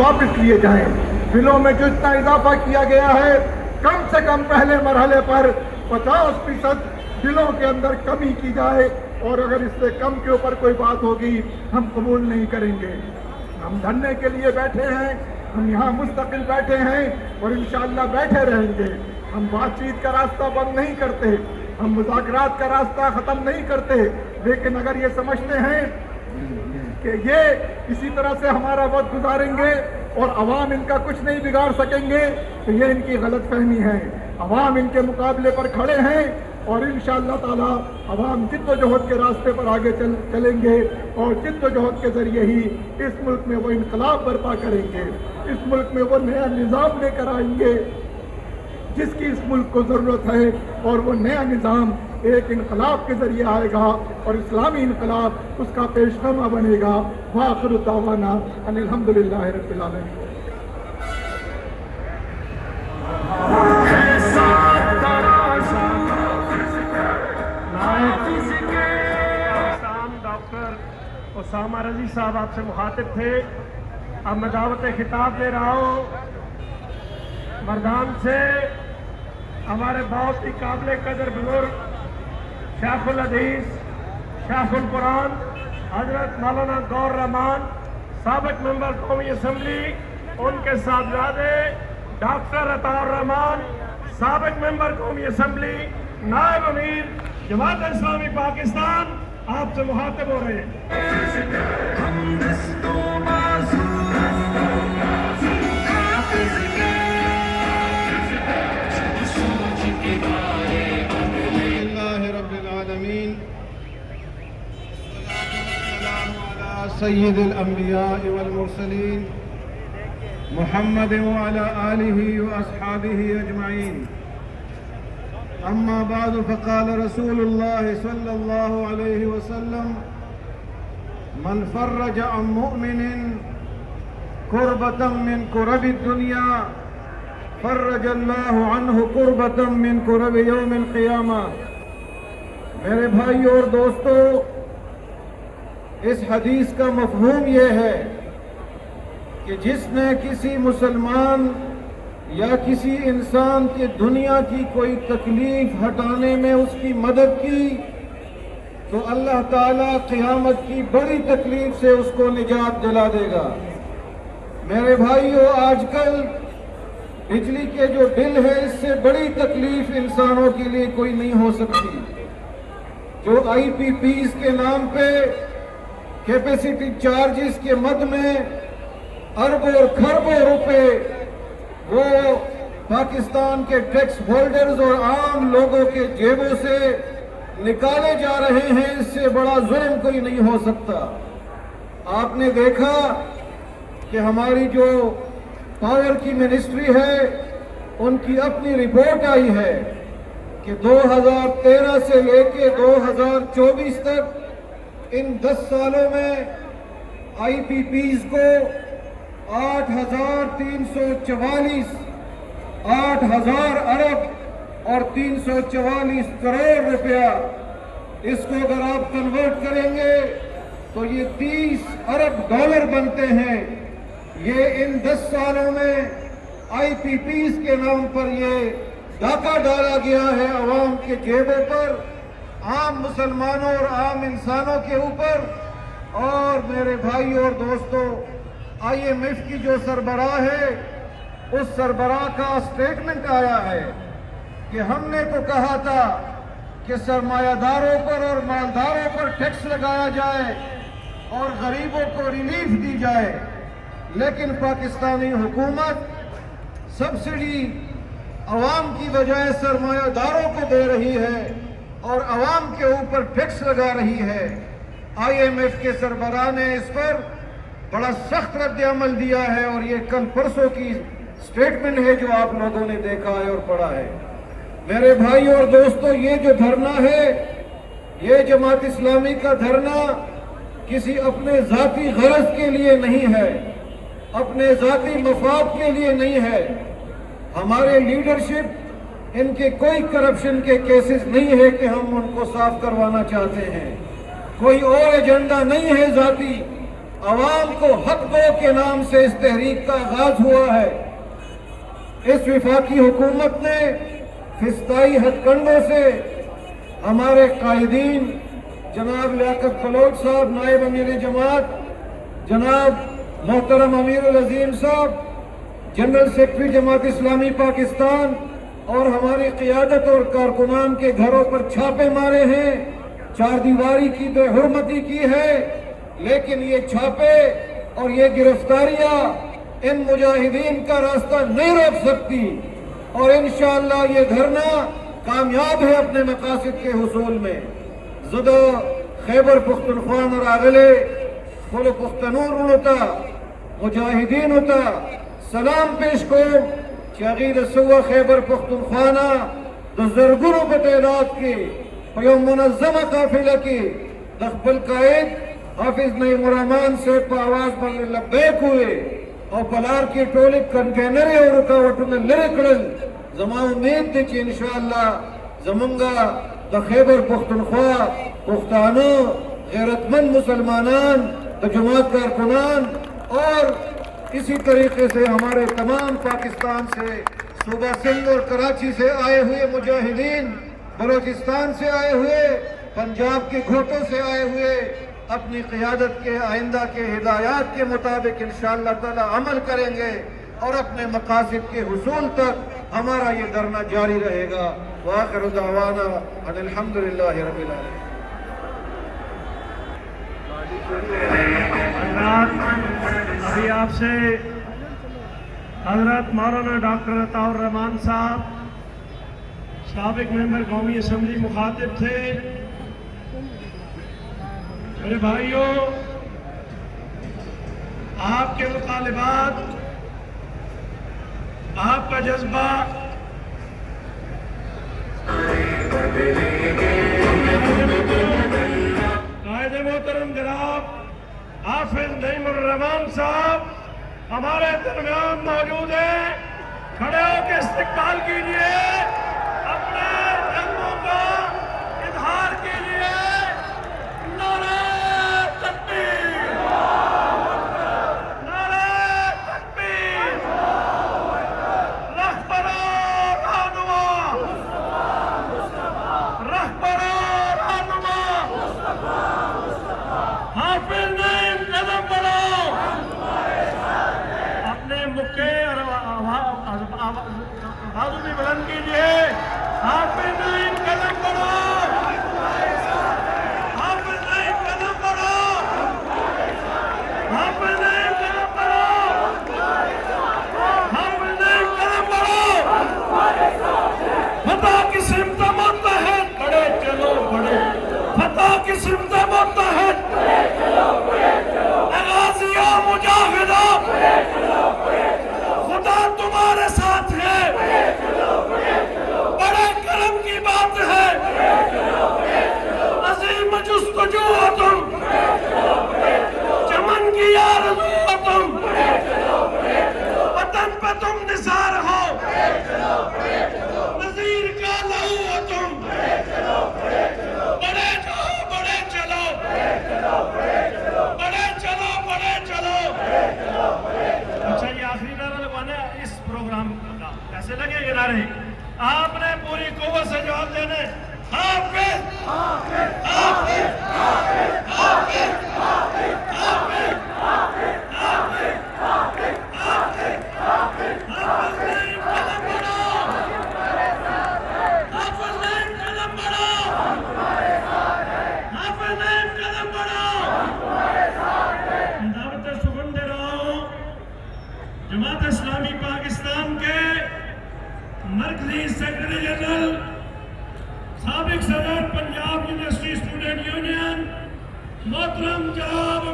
वापस लिए जाएं। बिलों में जो इतना इजाफा किया गया है, कम से कम पहले मरहले पर 50% बिलों के अंदर कमी की जाए, और अगर इससे कम के ऊपर कोई बात होगी हम कबूल नहीं करेंगे। हम धरने के लिए बैठे हैं, हम यहाँ मुस्तकिल बैठे हैं और इंशाअल्लाह बैठे रहेंगे। हम बातचीत का रास्ता बंद नहीं करते, हम मुज़ाकरात का रास्ता ख़त्म नहीं करते, लेकिन अगर ये समझते हैं कि ये इसी तरह से हमारा वक्त गुजारेंगे और अवाम इनका कुछ नहीं बिगाड़ सकेंगे, तो ये इनकी गलत फहमी है। अवाम इनके मुकाबले पर खड़े हैं और इंशाअल्लाह ताला अवाम जिद्दोजहद के रास्ते पर आगे चलेंगे और जिद्दोजहद के ज़रिए ही इस मुल्क में वो इनकलाब बर्पा करेंगे, इस मुल्क में वो नया निज़ाम लेकर आएंगे जिसकी इस मुल्क को ज़रूरत है, और वो नया निज़ाम एक इनकलाब के ज़रिए आएगा और इस्लामी इनकलाब उसका पेशगमा बनेगा। वाखिर दावाना अनिल हम्दुलिल्लाहि रब्बिल आलमीन। डॉक्टर उसामा रजी साहब आपसे मुखातिब थे। अब मैं दावत खिताब दे रहा हूँ मर्दान से हमारे बहुत ही काबिल कदर बुजुर्ग शेखुल हदीस, शेखुल कुरान हजरत मौलाना गौर रहमान, साबिक मेंबर कौमी असम्बली, उनके साहबजादे डॉक्टर अताउर रहमान, साबिक मेंबर कौमी असम्बली, नायब अमीर जमात इस्लामी पाकिस्तान, आपसे मुखातिब हो रहे हैं। सय्यदुल अंबिया वल मुरसलीन मुहम्मद व अला आलिहि व अस्हाबिहि अजमाइन। अम्मा बाद फ़क़ाल रसूलुल्लाह सल्लल्लाहु अलैहि वसल्लम मन फ़र्रज अन मुअमिनिन कुर्बतम मिन कुरबिद दुनिया फ़र्रजल्लाहु अन्हु कुर्बतम मिन कुरबि यौमिल क़ियामा। मेरे भाइयों और दोस्तों, इस हदीस का मफ़हूम यह है कि जिसने किसी मुसलमान या किसी इंसान की दुनिया की कोई तकलीफ हटाने में उसकी मदद की, तो अल्लाह ताला क़यामत की बड़ी तकलीफ से उसको निजात दिला देगा। मेरे भाइयों, आजकल बिजली के जो बिल है, इससे बड़ी तकलीफ इंसानों के लिए कोई नहीं हो सकती। जो IPPs के नाम पे कैपेसिटी चार्जेस के मद में अरबों और खरबों रुपए वो पाकिस्तान के टैक्स होल्डर्स और आम लोगों के जेबों से निकाले जा रहे हैं, इससे बड़ा जुल्म कोई नहीं हो सकता। आपने देखा कि हमारी जो पावर की मिनिस्ट्री है, उनकी अपनी रिपोर्ट आई है कि 2013 से लेके 2024 तक इन 10 सालों में IPPs को 8,000 अरब और 344 करोड़ रुपया, इसको अगर आप कन्वर्ट करेंगे तो ये 30 अरब डॉलर बनते हैं। ये इन 10 सालों में IPPs के नाम पर ये डाका डाला गया है अवाम के जेबों पर, आम मुसलमानों और आम इंसानों के ऊपर। और मेरे भाई और दोस्तों, IMF की जो सरबराह है, उस सरबराह का स्टेटमेंट आया है कि हमने तो कहा था कि सरमायादारों पर और मालदारों पर टैक्स लगाया जाए और गरीबों को रिलीफ दी जाए, लेकिन पाकिस्तानी हुकूमत सब्सिडी अवाम की बजाय सरमायादारों को दे रही है और अवाम के ऊपर टैक्स लगा रही है। IMF के सरबराह ने इस पर बड़ा सख्त रद्द-ए-अमल दिया है और ये कल परसों की स्टेटमेंट है जो आप लोगों ने देखा है और पढ़ा है। मेरे भाई और दोस्तों, ये जो धरना है, ये जमात इस्लामी का धरना किसी अपने जाती गरज के लिए नहीं है, अपने जाती मफाद के लिए नहीं है। हमारे लीडरशिप, इनके कोई करप्शन के केसेस नहीं है कि हम उनको साफ करवाना चाहते हैं। कोई और एजेंडा नहीं है जाती। عوام کو حق دو کے نام سے اس تحریک کا آغاز ہوا ہے۔ اس وفاقی حکومت نے فسطائی ہتھ کنڈوں سے ہمارے قائدین جناب لیاقت بلوچ صاحب نائب امیر جماعت، جناب محترم امیر العظیم صاحب جنرل سیکرٹری جماعت اسلامی پاکستان اور ہماری قیادت اور کارکنان کے گھروں پر چھاپے مارے ہیں، چار دیواری کی بے حرمتی کی ہے، لیکن یہ چھاپے اور یہ گرفتاریاں ان مجاہدین کا راستہ نہیں روک سکتی، اور انشاءاللہ یہ دھرنا کامیاب ہے اپنے مقاصد کے حصول میں۔ زدہ خیبر پختونخوا اور آگلے کھولو پختنور ہوتا مجاہدین ہوتا سلام پیش کو چاغیر سوا خیبر پختونخوانا دو زرگروں پر تعداد کی پیوم منظم قافلہ کی دخبل قائد حافظ نعیم الرحمان سے آواز پر لبیک ہوئے اور بلار کی ٹولی کنٹینر اور رکاوٹوں میں لرکڑل زمان امید تھی کہ انشاءاللہ زمانگا دا خیبر پختونخوا پختانو غیرتمند مسلمانان دا جماعت کارکنان اور اسی طریقے سے ہمارے تمام پاکستان سے صوبہ سندھ اور کراچی سے آئے ہوئے مجاہدین، بلوچستان سے آئے ہوئے، پنجاب کے گھوٹوں سے آئے ہوئے اپنی قیادت کے آئندہ کے ہدایات کے مطابق انشاءاللہ تعالی عمل کریں گے اور اپنے مقاصد کے حصول تک ہمارا یہ دھرنا جاری رہے گا۔ وآخر دعوانا ان الحمدللہ رب العالمین۔ ابھی آپ سے حضرت مولانا ڈاکٹر عطاء الرحمان صاحب سابق ممبر قومی اسمبلی مخاطب تھے۔ میرے بھائیوں، آپ کے مطالبات، آپ کا جذبہ قائد محترم جناب حافظ نعیم الرحمان صاحب ہمارے درمیان موجود ہیں، کھڑے ہو کے استقبال کیجیے، اپنے جذبوں کا اظہار کیجیے۔ نعرہ تکبیر، نعرہ تکبیر، رہبر رہنما، رہبر رہنما حافظ نعیم قدم بڑھاؤ، اپنے مکے اور بازو بھی بلند کیجیے۔ حافظ نعیم قدم بڑھاؤ، حافظ نعیم قدم بڑھاؤ، حافظ نعیم قدم بڑھاؤ، حافظ نعیم قدم بڑھاؤ۔ فتح کی سمت متحد بڑے چلو بڑے، فتح کی سمت متحد غازیہ مجاہدہ، خدا تمہارے ساتھ ہے، بڑے کرم کی بات ہے، عظیم جستجو ہو تم، چمن کی آرزو ہو تم، وطن پہ تم نثار ہو، نذیر کا لہو ہو تم، بڑے جاؤ بڑے چلو، بڑے چلو بڑے چلو۔ اچھا، یہ آخری نعرہ لگوانا ہے اس پروگرام کا، کیسے لگے یہ نعرے؟ آپ نے پوری قوت سے جواب دینے۔ حافظ حافظ حافظ حافظ حافظ حافظ حافظ حافظ حافظ حافظ نعیم قدم بڑھاؤ، حافظ نعیم قدم بڑھاؤ، حافظ نعیم قدم بڑھاؤ۔ دعوت سخن دے رہا ہوں جماعت اسلامی پاکستان کے مرکزی سیکرٹری جنرل، سابق صدر پنجاب یونیورسٹی اسٹوڈنٹ یونین محترم جناب